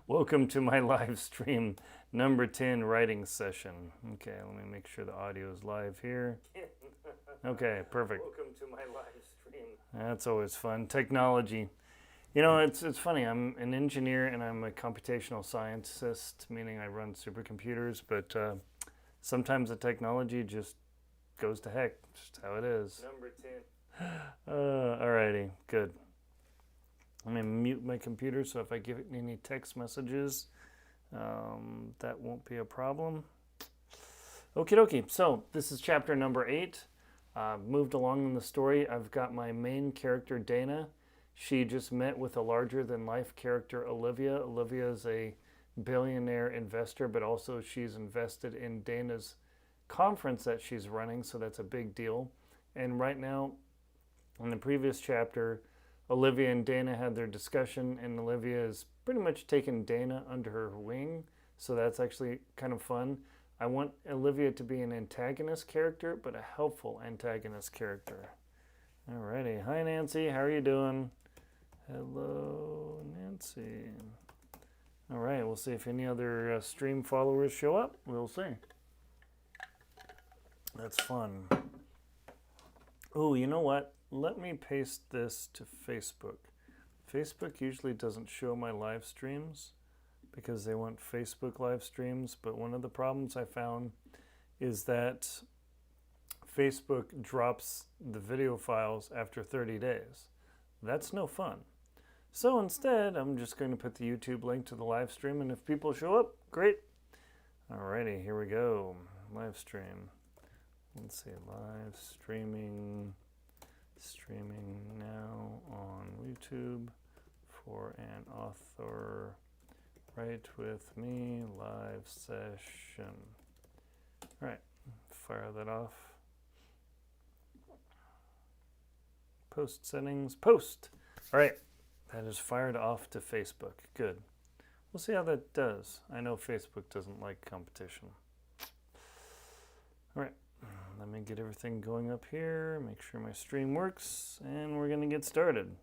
Welcome to my live stream number 10 writing session. Okay, let me make sure the audio is live here. Okay, perfect. Welcome to my live stream. That's always fun. Technology. You know, it's funny. I'm an engineer and I'm a computational scientist, meaning I run supercomputers, but sometimes the technology just goes to heck. Just how it is. Number 10. Alrighty, good. I'm going to mute my computer so if I give it any text messages, that won't be a problem. Okie dokie. So this is chapter number 8. Moved along in the story. I've got my main character, Dana. She just met with a larger-than-life character, Olivia. Olivia is a billionaire investor, but also she's invested in Dana's conference that she's running, so that's a big deal. And right now, in the previous chapter, Olivia and Dana had their discussion, and Olivia is pretty much taken Dana under her wing, so that's actually kind of fun. I want Olivia to be an antagonist character, but a helpful antagonist character. Alrighty. Hi, Nancy. How are you doing? Hello, Nancy. All right. We'll see if any other stream followers show up. We'll see. That's fun. Oh, you know what? Let me paste this to Facebook. Facebook usually doesn't show my live streams because they want Facebook live streams, but one of the problems I found is that Facebook drops the video files after 30 days. That's no fun. So instead, I'm just going to put the YouTube link to the live stream, and if people show up, great. Alrighty, here we go. Live stream. Let's see, live streaming now on YouTube for an author. Write with me live session. All right, fire that off. Post settings, post. All right, that is fired off to Facebook. Good. We'll see how that does. I know Facebook doesn't like competition. All right, let me get everything going up here, make sure my stream works, and we're going to get started.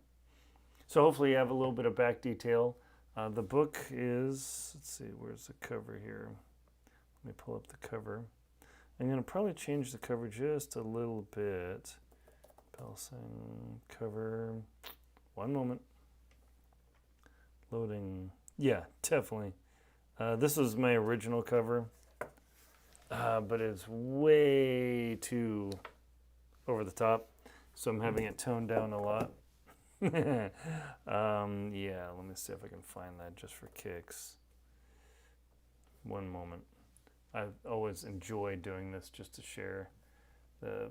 So hopefully you have a little bit of back detail. The book is, let's see, where's the cover here? Let me pull up the cover. I'm going to probably change the cover just a little bit. Belsing cover. One moment. Loading. Yeah, definitely. This is my original cover, but it's way too over the top, so I'm having it toned down a lot. Yeah, let me see if I can find that just for kicks. One moment. I always enjoy doing this just to share the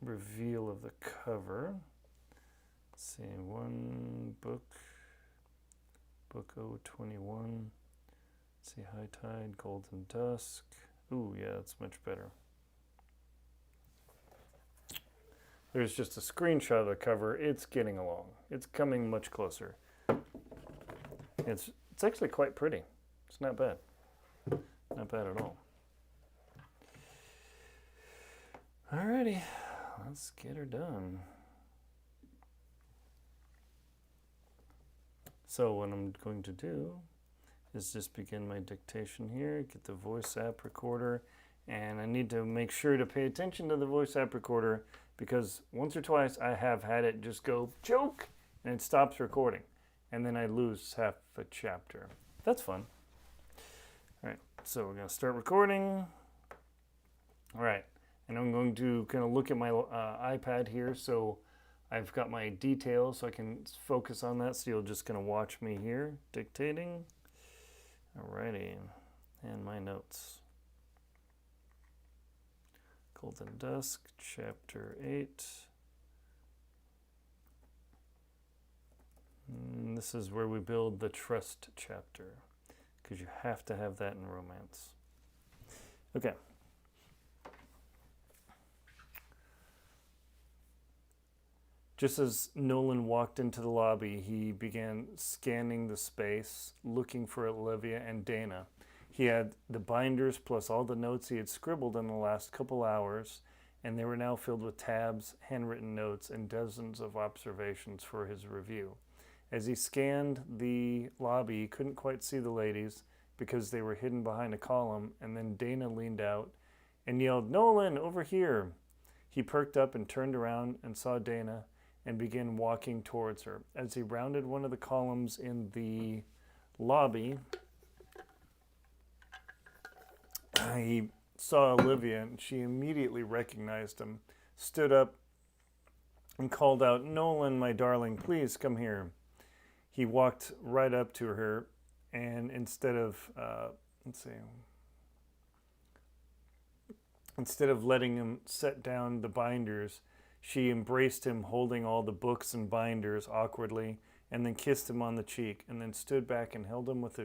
reveal of the cover. Let's see, one book 021. Let's see, High Tide, Golden Dusk. Ooh, yeah, that's much better. There's just a screenshot of the cover. It's getting along. It's coming much closer. It's actually quite pretty. It's not bad. Not bad at all. Alrighty, let's get her done. So what I'm going to do is just begin my dictation here, get the voice app recorder, and I need to make sure to pay attention to the voice app recorder because once or twice I have had it just go choke and it stops recording and then I lose half a chapter. That's fun. All right, so we're going to start recording. All right, and I'm going to kind of look at my iPad here so I've got my details so I can focus on that, so you're just going to watch me here dictating. Alrighty, and my notes. Golden Dusk, Chapter 8. And this is where we build the trust chapter, because you have to have that in romance. Okay. Just as Nolan walked into the lobby, he began scanning the space, looking for Olivia and Dana. He had the binders plus all the notes he had scribbled in the last couple hours, and they were now filled with tabs, handwritten notes, and dozens of observations for his review. As he scanned the lobby, he couldn't quite see the ladies because they were hidden behind a column, and then Dana leaned out and yelled, "Nolan, over here!" He perked up and turned around and saw Dana and began walking towards her. As he rounded one of the columns in the lobby, he saw Olivia, and she immediately recognized him, stood up, and called out, "Nolan, my darling, please come here." He walked right up to her, and instead of letting him set down the binders, she embraced him, holding all the books and binders awkwardly, and then kissed him on the cheek, and then stood back and held him with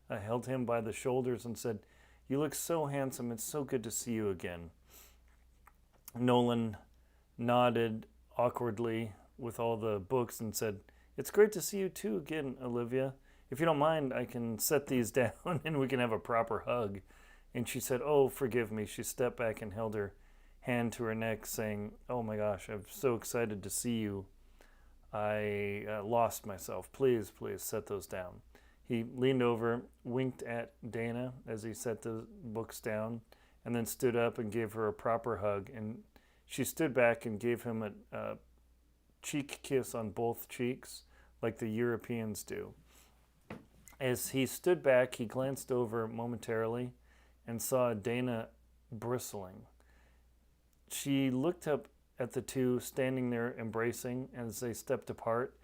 held him by the shoulders and said, "You look so handsome. It's so good to see you again." Nolan nodded awkwardly with all the books and said, "It's great to see you too again, Olivia. If you don't mind, I can set these down and we can have a proper hug." And she said, "Oh, forgive me." She stepped back and held her hand to her neck, saying, "Oh my gosh, I'm so excited to see you. I lost myself. Please, please set those down." He leaned over, winked at Dana as he set the books down, and then stood up and gave her a proper hug. And she stood back and gave him a cheek kiss on both cheeks, like the Europeans do. As he stood back, he glanced over momentarily and saw Dana bristling. She looked up at the two standing there embracing as they stepped apart,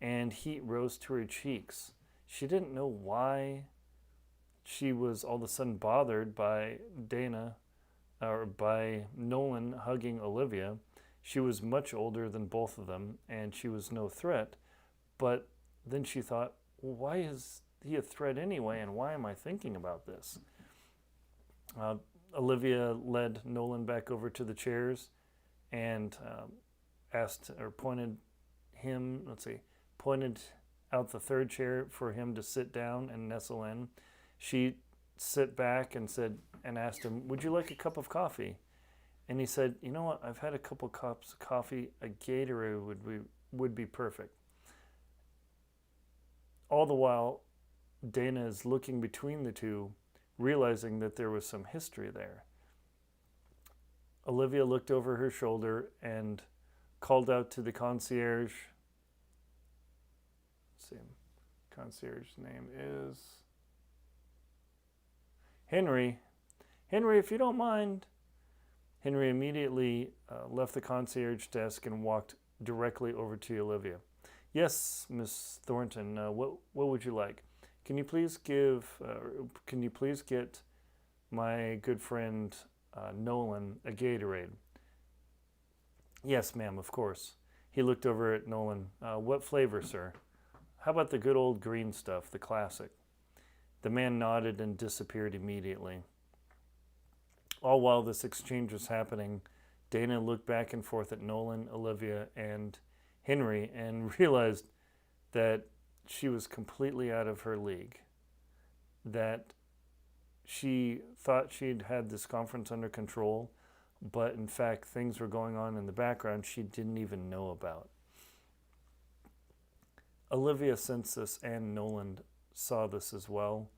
and heat rose to her cheeks. She didn't know why she was all of a sudden bothered by Dana or by Nolan hugging Olivia. She was much older than both of them, and she was no threat. But then she thought, well, why is he a threat anyway, and why am I thinking about this? Olivia led Nolan back over to the chairs and pointed out the third chair for him to sit down and nestle in. She sat back and asked him, "Would you like a cup of coffee?" And he said, "You know what? I've had a couple cups of coffee. A Gatorade would be perfect." All the while, Dana is looking between the two, realizing that there was some history there. Olivia looked over her shoulder and called out to the concierge. Let's see, concierge's name is Henry. "Henry, if you don't mind." Henry immediately left the concierge desk and walked directly over to Olivia. "Yes, Miss Thornton, what would you like? Can you please get my good friend Nolan a Gatorade?" "Yes, ma'am, of course." He looked over at Nolan. "What flavor, sir?" "How about the good old green stuff, the classic?" The man nodded and disappeared immediately. All while this exchange was happening, Dana looked back and forth at Nolan, Olivia, and Henry and realized that she was completely out of her league. That she thought she'd had this conference under control, but in fact things were going on in the background she didn't even know about. Olivia sensed this, and Nolan saw this as well.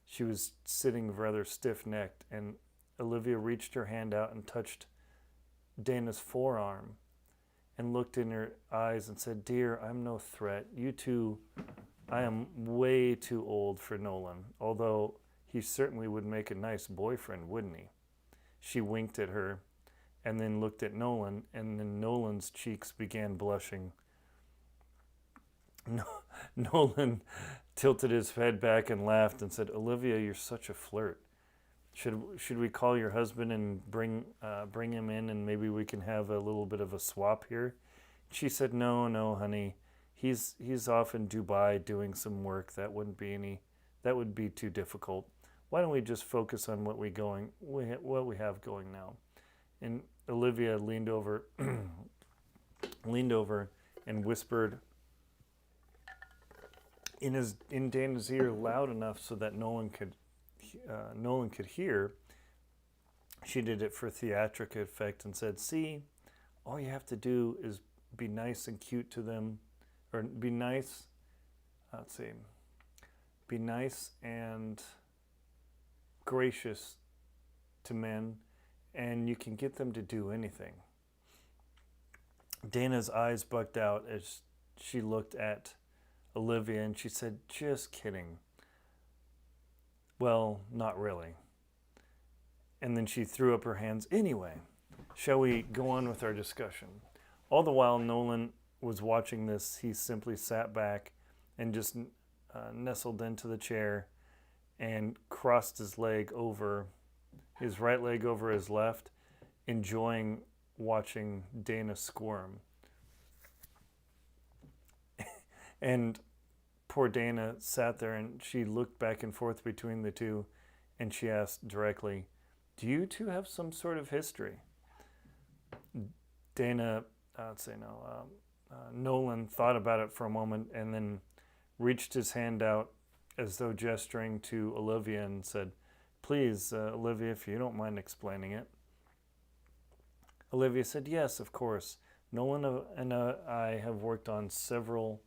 She was sitting rather stiff-necked, and Olivia reached her hand out and touched Dana's forearm and looked in her eyes and said, "Dear, I'm no threat. You two, I am way too old for Nolan, although he certainly would make a nice boyfriend, wouldn't he?" She winked at her and then looked at Nolan, and then Nolan's cheeks began blushing. Nolan tilted his head back and laughed and said, "Olivia, you're such a flirt. Should we call your husband and bring him in, and maybe we can have a little bit of a swap here?" She said, No, honey. He's off in Dubai doing some work. That would be too difficult. Why don't we just focus on what we have going now?" And Olivia leaned over and whispered in Dana's ear loud enough so that Nolan could hear. She did it for theatrical effect and said, "See, all you have to do is be nice and cute to them, or be nice. Let's see. Be nice and gracious to men, and you can get them to do anything. Dana's eyes bugged out as she looked at Olivia, and she said, "Just kidding." "Well, not really." And then she threw up her hands. "Anyway, shall we go on with our discussion?" All the while Nolan was watching this, he simply sat back and just nestled into the chair and crossed his leg over, his right leg over his left, enjoying watching Dana squirm. And poor Dana sat there, and she looked back and forth between the two, and she asked directly, "Do you two have some sort of history?" Dana, Nolan thought about it for a moment and then reached his hand out as though gesturing to Olivia and said, "Please, Olivia, if you don't mind explaining it." Olivia said, "Yes, of course. Nolan and I have worked on several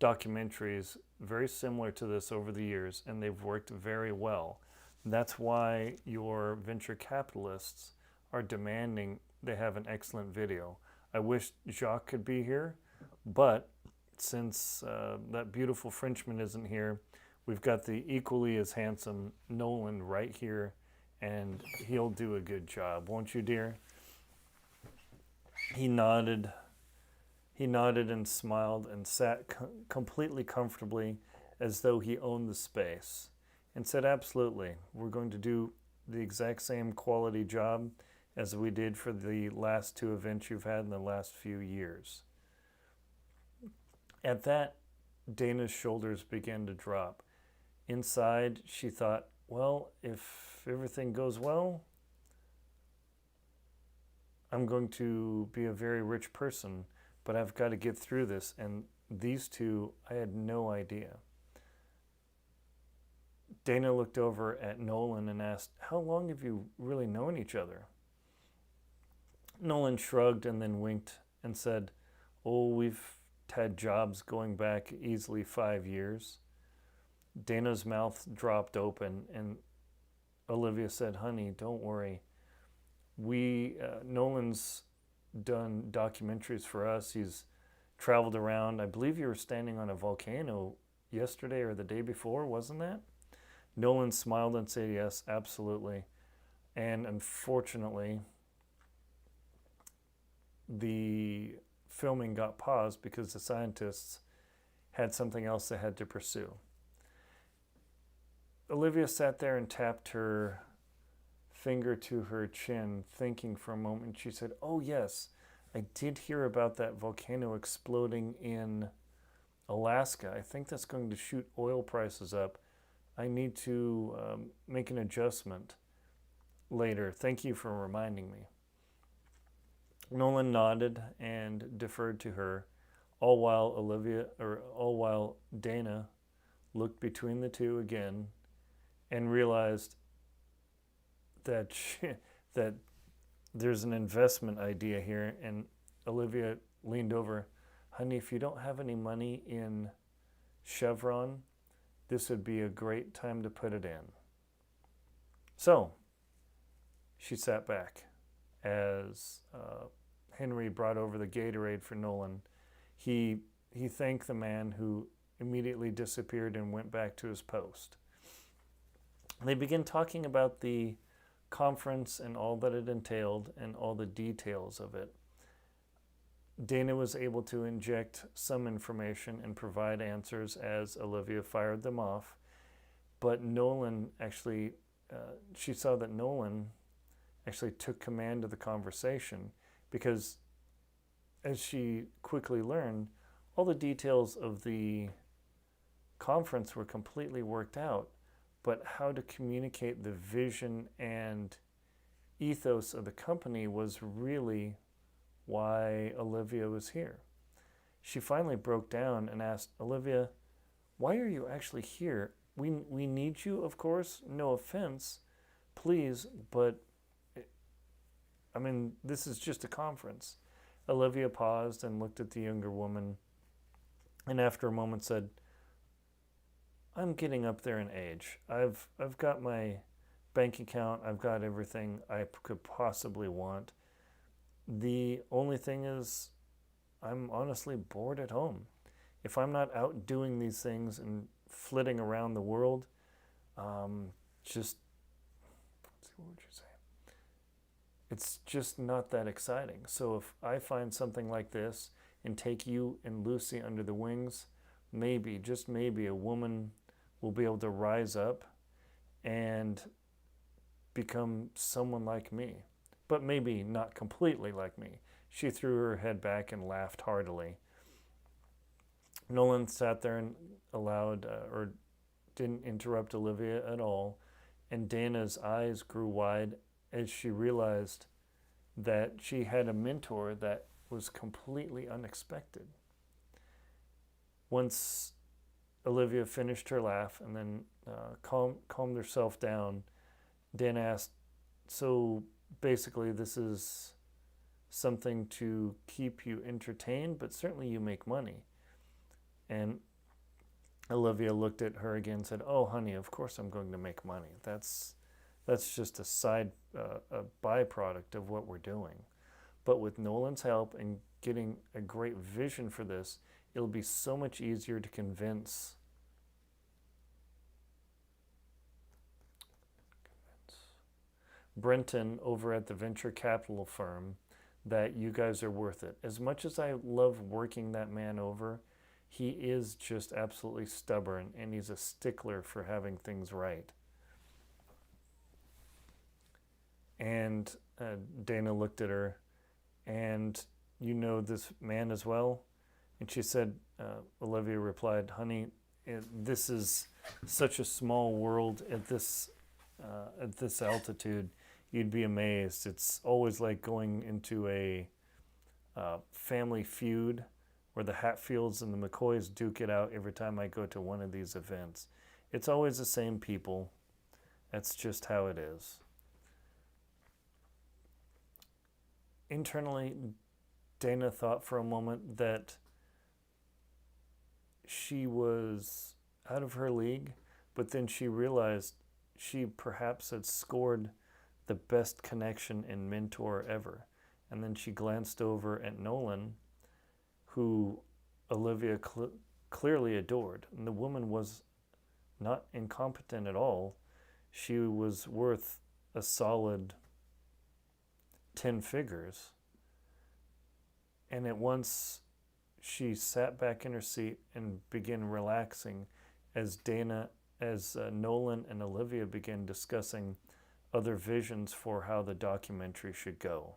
documentaries very similar to this over the years, and they've worked very well. That's why your venture capitalists are demanding they have an excellent video. I wish Jacques could be here, but since that beautiful Frenchman isn't here, we've got the equally as handsome Nolan right here, and he'll do a good job. Won't you, dear?" He nodded and smiled and sat completely comfortably as though he owned the space, and said, "Absolutely. We're going to do the exact same quality job as we did for the last two events you've had in the last few years." At that, Dana's shoulders began to drop. Inside, she thought, well, if everything goes well, I'm going to be a very rich person, but I've got to get through this. And these two, I had no idea. Dana looked over at Nolan and asked, "How long have you really known each other?" Nolan shrugged and then winked and said, "Oh, we've had jobs going back easily 5 years." Dana's mouth dropped open, and Olivia said, "Honey, don't worry. Nolan's done documentaries for us. He's traveled around. I believe you were standing on a volcano yesterday or the day before, wasn't that?" Nolan smiled and said, "Yes, absolutely. And unfortunately, the filming got paused because the scientists had something else they had to pursue." Olivia sat there and tapped her finger to her chin, thinking for a moment. She said, "Oh yes, I did hear about that volcano exploding in Alaska. I think that's going to shoot oil prices up. I need to make an adjustment later. Thank you for reminding me." Nolan nodded and deferred to her, all while Dana looked between the two again and realized that that there's an investment idea here. And Olivia leaned over, "Honey, if you don't have any money in Chevron, this would be a great time to put it in." So she sat back as Henry brought over the Gatorade for Nolan. He thanked the man, who immediately disappeared and went back to his post. They began talking about the conference and all that it entailed and all the details of it. Dana was able to inject some information and provide answers as Olivia fired them off, but Nolan actually, she saw that Nolan actually took command of the conversation, because as she quickly learned, all the details of the conference were completely worked out, but how to communicate the vision and ethos of the company was really why Olivia was here. She finally broke down and asked, "Olivia, why are you actually here? We need you, of course, no offense, please, but I mean, this is just a conference." Olivia paused and looked at the younger woman and after a moment said, I'm getting up there in age. I've got my bank account. I've got everything I could possibly want. The only thing is, I'm honestly bored at home. If I'm not out doing these things and flitting around the world, just, what would you say? It's just not that exciting. So if I find something like this and take you and Lucy under the wings, maybe, just maybe, a woman will be able to rise up and become someone like me. But maybe not completely like me. She threw her head back and laughed heartily. Nolan sat there and allowed, or didn't interrupt Olivia at all, and Dana's eyes grew wide as she realized that she had a mentor that was completely unexpected. Once Olivia finished her laugh and then calmed herself down, Dana asked, so basically this is something to keep you entertained, but certainly you make money. And Olivia looked at her again and said, oh, honey, of course I'm going to make money. That's just a byproduct of what we're doing. But with Nolan's help and getting a great vision for this, it'll be so much easier to convince Brenton over at the venture capital firm that you guys are worth it. As much as I love working that man over, he is just absolutely stubborn, and he's a stickler for having things right. And Dana looked at her, and you know this man as well? And she said, Olivia replied, honey, this is such a small world at this altitude. You'd be amazed. It's always like going into a family feud where the Hatfields and the McCoys duke it out every time I go to one of these events. It's always the same people. That's just how it is. Internally, Dana thought for a moment that she was out of her league, but then she realized she perhaps had scored the best connection and mentor ever. And then she glanced over at Nolan, who Olivia clearly adored. And the woman was not incompetent at all. She was worth a solid 10 figures. And at once she sat back in her seat and began relaxing as Nolan and Olivia began discussing other visions for how the documentary should go.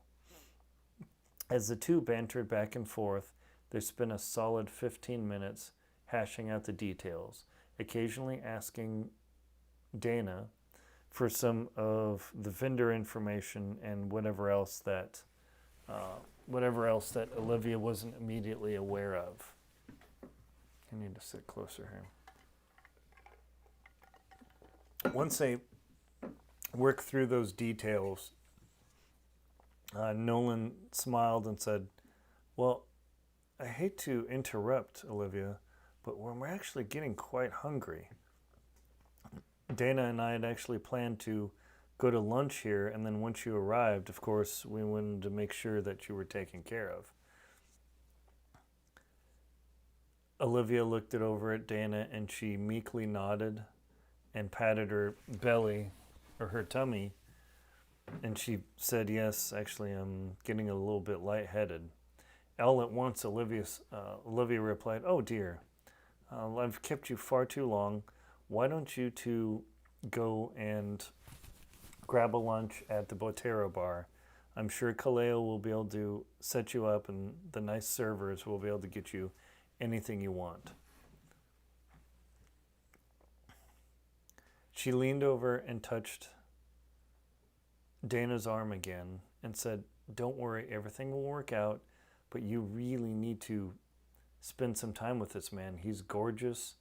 As the two bantered back and forth, they spent a solid 15 minutes hashing out the details, occasionally asking Dana for some of the vendor information and whatever else that Olivia wasn't immediately aware of. I need to sit closer here. Once they worked through those details, Nolan smiled and said, well, I hate to interrupt, Olivia, but we're actually getting quite hungry. Dana and I had actually planned to go to lunch here, and then once you arrived, of course, we wanted to make sure that you were taken care of. Olivia looked it over at Dana, and she meekly nodded and patted her belly, or her tummy, and she said, yes, actually, I'm getting a little bit lightheaded. All at once, Olivia replied, oh dear, I've kept you far too long. Why don't you two go and grab a lunch at the Botero bar? I'm sure Kaleo will be able to set you up, and the nice servers will be able to get you anything you want. She leaned over and touched Dana's arm again and said, don't worry, everything will work out, but you really need to spend some time with this man. He's gorgeous,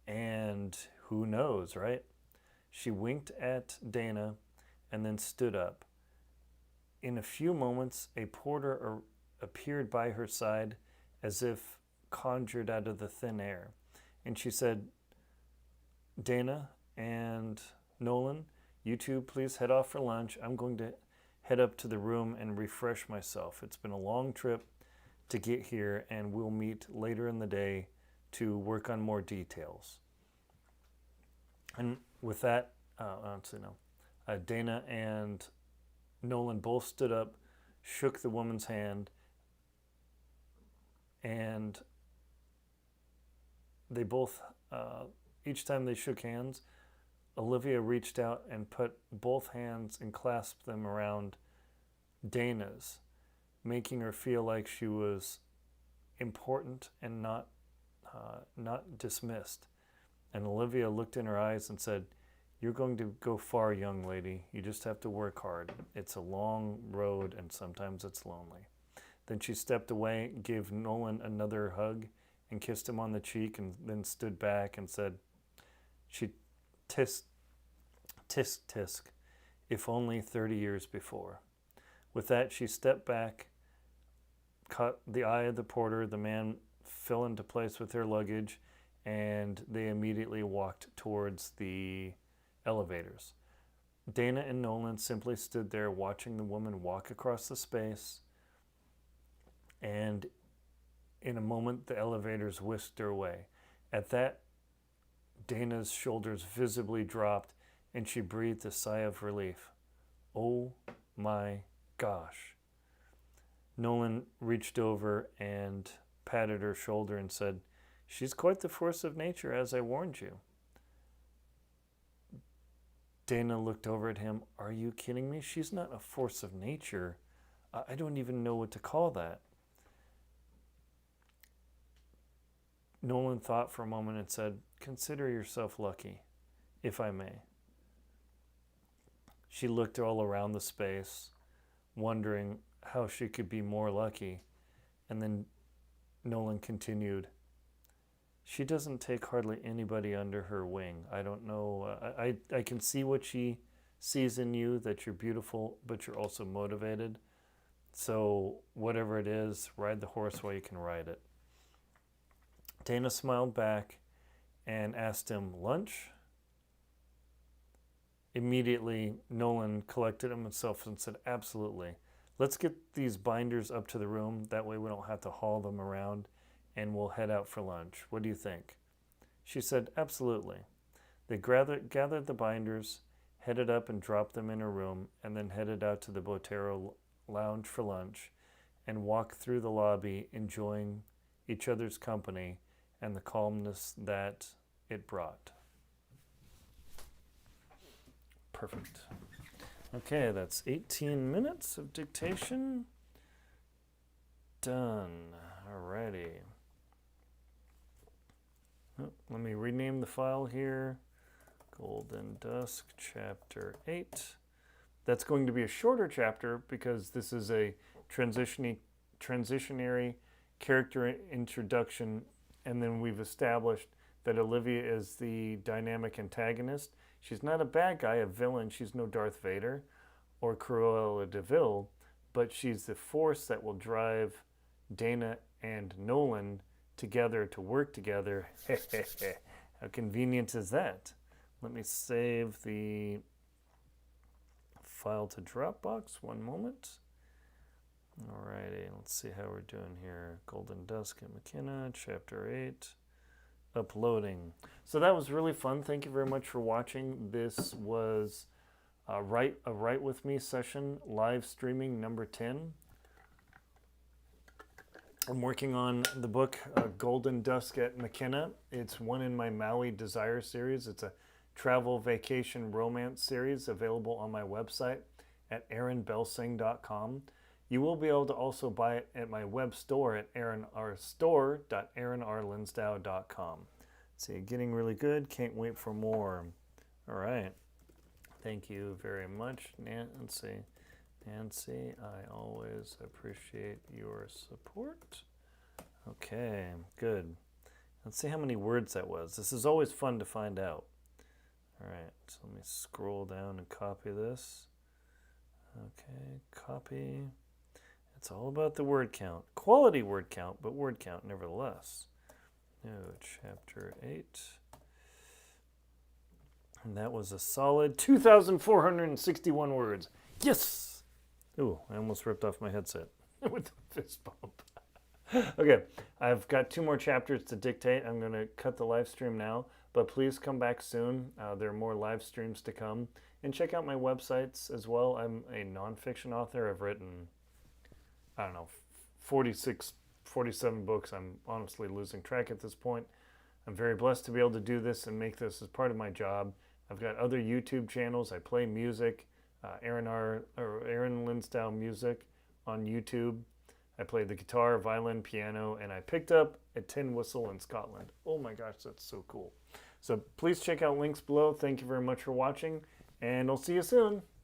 and who knows, right? She winked at Dana and then stood up. In a few moments, a porter appeared by her side as if conjured out of the thin air. And she said, Dana and Nolan, you two please head off for lunch. I'm going to head up to the room and refresh myself. It's been a long trip to get here, and we'll meet later in the day to work on more details. And with that, Dana and Nolan both stood up, shook the woman's hand, and they both, each time they shook hands, Olivia reached out and put both hands and clasped them around Dana's, making her feel like she was important and not dismissed. And Olivia looked in her eyes and said, "You're going to go far, young lady. You just have to work hard. It's a long road, and sometimes it's lonely." Then she stepped away, gave Nolan another hug, and kissed him on the cheek, and then stood back and said, "Tisk, tisk, tisk, if only 30 years before." With that, she stepped back, caught the eye of the porter. The man fell into place with their luggage, and they immediately walked towards the elevators. Dana and Nolan simply stood there watching the woman walk across the space, and in a moment the elevators whisked her away. At that, Dana's shoulders visibly dropped, and she breathed a sigh of relief. Oh my gosh. Nolan reached over and patted her shoulder and said, "She's quite the force of nature, as I warned you." Dana looked over at him. "Are you kidding me? She's not a force of nature. I don't even know what to call that." Nolan thought for a moment and said, "Consider yourself lucky, if I may." She looked all around the space, wondering how she could be more lucky, and then Nolan continued, "She doesn't take hardly anybody under her wing. I don't know. I can see what she sees in you, that you're beautiful, but you're also motivated. So whatever it is, ride the horse while you can ride it." Dana smiled back and asked him, "Lunch?" Immediately, Nolan collected himself and said, "Absolutely. Let's get these binders up to the room. That way we don't have to haul them around, and we'll head out for lunch. What do you think?" She said, "Absolutely." They gathered the binders, headed up and dropped them in her room, and then headed out to the Botero lounge for lunch and walked through the lobby, enjoying each other's company and the calmness that it brought. Perfect. Okay, that's 18 minutes of dictation. Done. Alrighty. Oh, let me rename the file here. Golden Dusk, Chapter 8. That's going to be a shorter chapter because this is a transitionary character introduction, and then we've established that Olivia is the dynamic antagonist. She's not a bad guy, a villain. She's no Darth Vader or Cruella de Vil, but she's the force that will drive Dana and Nolan together to work together. How convenient is that? Let me save the file to Dropbox. One moment. Alrighty, let's see how we're doing here. Golden Dusk and Makena, Chapter 8. Uploading. So that was really fun. Thank you very much for watching. This was a Write With Me session, live streaming number 10. I'm working on the book Golden Dusk at Makena. It's one in my Maui Desire Series. It's a travel vacation romance series available on my website at aaronbelsing.com. You will be able to also buy it at my web store at store.aaronrlinsdau.com. See, getting really good. Can't wait for more. All right. Thank you very much, Nancy. Nancy, I always appreciate your support. Okay, good. Let's see how many words that was. This is always fun to find out. All right, so let me scroll down and copy this. Okay, copy. It's all about the word count. Quality word count, but word count nevertheless. Oh, chapter 8. And that was a solid 2,461 words. Yes! Ooh, I almost ripped off my headset with the fist bump. Okay, I've got 2 more chapters to dictate. I'm going to cut the live stream now, but please come back soon. There are more live streams to come. And check out my websites as well. I'm a nonfiction author. I've written, I don't know, 46, 47 books. I'm honestly losing track at this point. I'm very blessed to be able to do this and make this as part of my job. I've got other YouTube channels. I play music, Aaron Linsdau music on YouTube. I play the guitar, violin, piano, and I picked up a tin whistle in Scotland. Oh my gosh, that's so cool. So please check out links below. Thank you very much for watching, and I'll see you soon.